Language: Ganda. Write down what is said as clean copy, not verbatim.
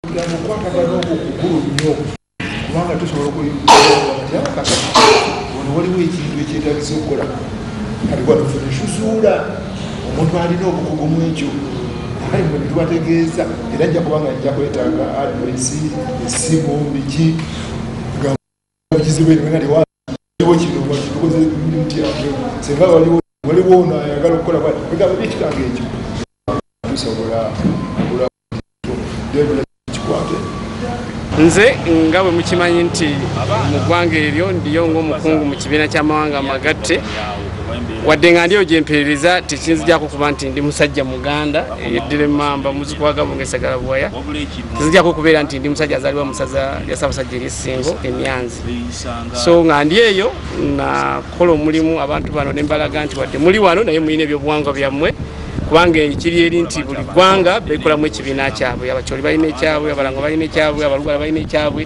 Okwatagana okukulu nnyo kubanga tusobola okuyingira waliwo ekintu ekyetaagisa okukola kati kwanofuna esusuula omuntu alina obukugu mu ekyo ali mwe tubategeeza era nja kubanga nja kwetaaga adresi essimu biki bikizibu ebyo nga liwaliwo kino kitukoze mutya singa waliwo ono ayagala okukola bigamba byekikanga ekyo tusobola nze nga bwe mukimanyi nti mu ggwanga eryo ndiyo ng'omukungu mu kibiina ky'amawanga amagatte wadde nga ndiyo gyemperereza tekinzijako kuba nti ndi musajja muganda eyeddira emmamba muzikwaga bungesagala bwaya kinzijako okubeera nti ndi musajja azaalibwa mu ssaza lya Ssaabasajja ery'Essingo Emyanzi so nga ndi eyo nakola omulimu abantu bano ne mbalaga nti wadde muli wano naye mulina ebyobuwangwa byammwe kubanga ekiri eri nti buli ggwanga bekolamu ekibiina kyabwe abakyoli balina ekyabwe abalango balina ekyabwe abalugala balina ekyabwe